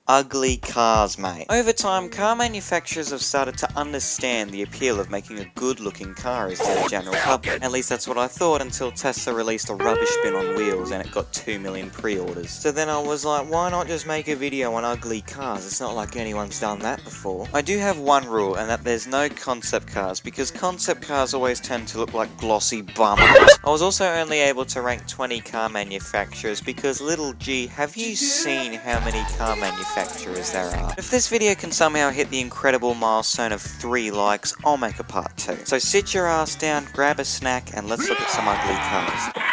ugly cars, mate. Over time, car manufacturers have started to understand the appeal of making a good-looking car is to the general public. At least that's what I thought until Tesla released a rubbish bin on wheels and it got 2 million pre-orders. So then I was like, why not just make a video on ugly cars? It's not like anyone's done that before. I do have one rule, and that there's no concept cars, because concept cars always tend to look like glossy bummers. I was also only able to rank 20 car manufacturers because little G, have you seen how many car manufacturers there are? If this video can somehow hit the incredible milestone of 3 likes, I'll make a part 2. So sit your ass down, grab a snack, and let's look at some ugly cars.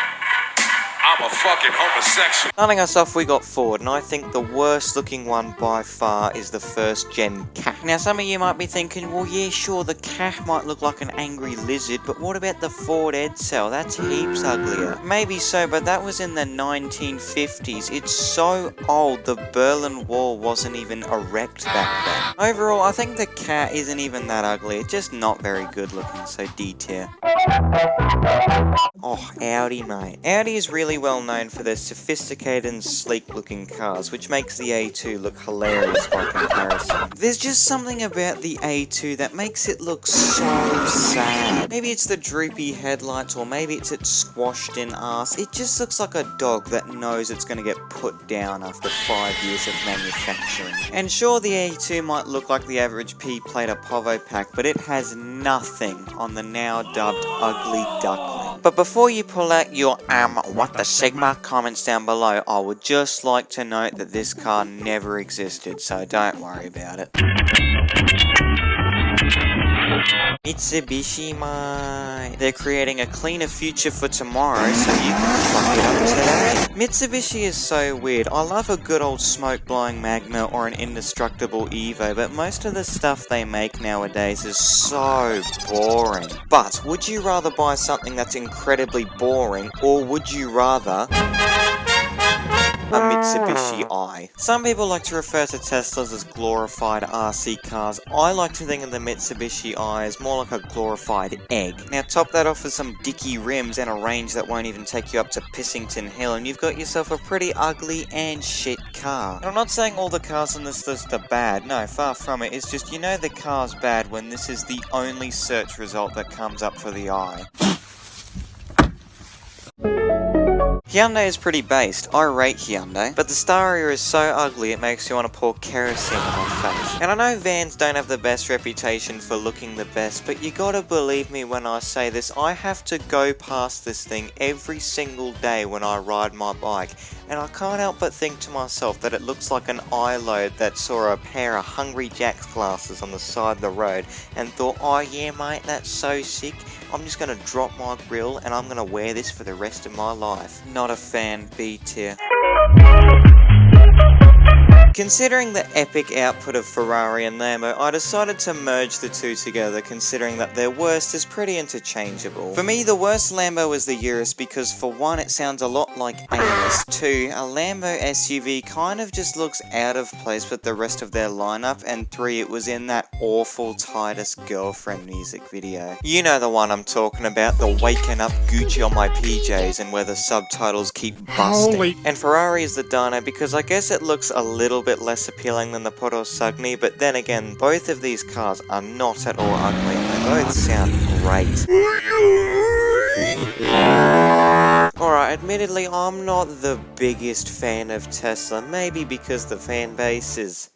I'm a fucking homosexual. Starting us off, we got Ford, and I think the worst looking one by far is the first gen Ka. Now some of you might be thinking, well yeah sure, the Ka might look like an angry lizard, but what about the Ford Edsel? That's heaps uglier. Maybe so, but that was in the 1950s. It's so old, the Berlin Wall wasn't even erect back then. Overall, I think the Ka isn't even that ugly, it's just not very good looking, so D tier. Oh, Audi, mate. Audi is really well known for their sophisticated and sleek looking cars, which makes the A2 look hilarious by comparison. There's just something about the A2 that makes it look so sad. Maybe it's the droopy headlights, or maybe it's its squashed in ass. It just looks like a dog that knows it's going to get put down after 5 years of manufacturing. And sure, the A2 might look like the average P-plate Povo pack, but it has nothing on the now dubbed ugly duckling. But before you pull out your what the Sigma comments down below, I would just like to note that this car never existed, so don't worry about it. Mitsubishi, mate. They're creating a cleaner future for tomorrow, so you can fuck it up today. Mitsubishi is so weird. I love a good old smoke-blowing Magna or an indestructible Evo, but most of the stuff they make nowadays is so boring. But would you rather buy something that's incredibly boring, or would you rather a Mitsubishi i? Some people like to refer to Teslas as glorified RC cars. I like to think of the Mitsubishi i as more like a glorified egg. Now top that off with some dicky rims and a range that won't even take you up to Pissington Hill, and you've got yourself a pretty ugly and shit car. And I'm not saying all the cars on this list are bad, no, far from it. It's just, you know the car's bad when this is the only search result that comes up for the i. Hyundai is pretty based. I rate Hyundai, but the Staria is so ugly it makes you want to pour kerosene on my face. And I know vans don't have the best reputation for looking the best, but you gotta believe me when I say this, I have to go past this thing every single day when I ride my bike, and I can't help but think to myself that it looks like an eye-load that saw a pair of Hungry Jack's glasses on the side of the road and thought, oh yeah mate, that's so sick, I'm just gonna drop my grill and I'm gonna wear this for the rest of my life. Not a fan, B tier. Considering the epic output of Ferrari and Lambo, I decided to merge the two together, considering that their worst is pretty interchangeable. For me, the worst Lambo is the Urus because for one, it sounds a lot like anus. 2, a Lambo SUV kind of just looks out of place with the rest of their lineup, and 3, it was in that awful Titus Girlfriend music video. You know the one I'm talking about, the waking up Gucci on my PJs and where the subtitles keep busting. And Ferrari is the dino because I guess it looks a little bit less appealing than the Portosugni, but then again, both of these cars are not at all ugly, and they both sound great. Alright, admittedly, I'm not the biggest fan of Tesla, maybe because the fan base is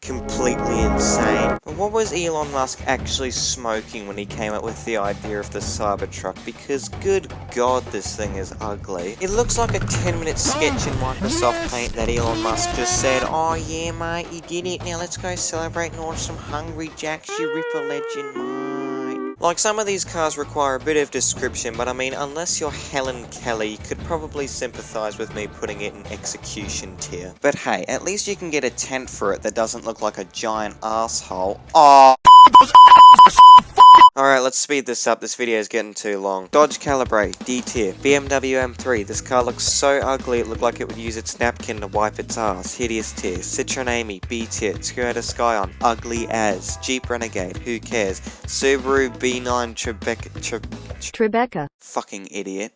completely insane. But what was Elon Musk actually smoking when he came up with the idea of the Cybertruck? Because good god, this thing is ugly. It looks like a 10-minute sketch in Microsoft Paint that Elon Musk just said, oh yeah mate, you did it, now let's go celebrate and order some Hungry Jacks, you Ripper legend, mate. Like, some of these cars require a bit of description, but I mean, unless you're Helen Kelly, you could probably sympathise with me putting it in execution tier. But hey, at least you can get a tent for it that doesn't look like a giant asshole. Oh. Alright, let's speed this up, this video is getting too long. Dodge Calibre, D tier. BMW M3, this car looks so ugly it looked like it would use its napkin to wipe its ass, hideous tier. Citroen Amy, B tier. Toyota Scion, ugly as. Jeep Renegade, who cares. Subaru B9 Tribeca. Fucking idiot.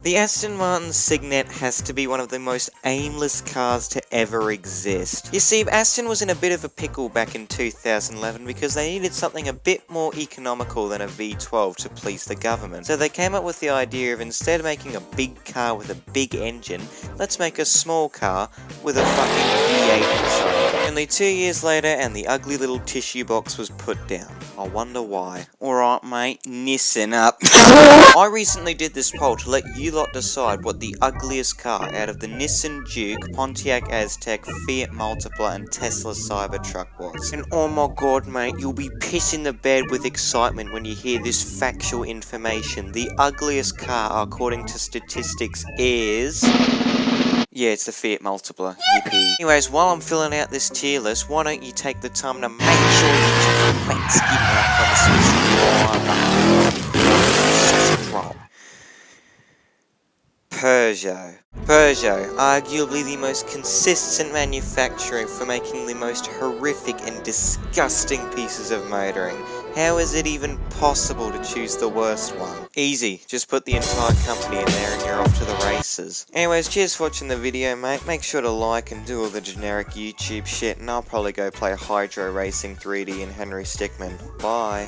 The Aston Martin Signet has to be one of the most aimless cars to ever exist. You see, Aston was in a bit of a pickle back in 2011 because they needed something a bit more economical than a V12 to please the government. So they came up with the idea of instead of making a big car with a big engine, let's make a small car with a fucking V8 inside. Only 2 years later and the ugly little tissue box was put down. I wonder why. Alright mate, Nissan up. I recently did this poll to let you lot decide what the ugliest car out of the Nissan Duke, Pontiac Aztek, Fiat Multipla and Tesla Cybertruck was. And oh my god mate, you'll be pissing the bed with excitement when you hear this factual information. The ugliest car, according to statistics, is... yeah, it's the Fiat Multipla. Yippee. Anyways, while I'm filling out this tier list, why don't you take the time to make sure you check the fat skin mark on the subscribe. Peugeot, arguably the most consistent manufacturer for making the most horrific and disgusting pieces of motoring. How is it even possible to choose the worst one? Easy, just put the entire company in there and you're off to the races. Anyways, cheers for watching the video mate, make sure to like and do all the generic YouTube shit and I'll probably go play Hydro Racing 3D and Henry Stickmin. Bye.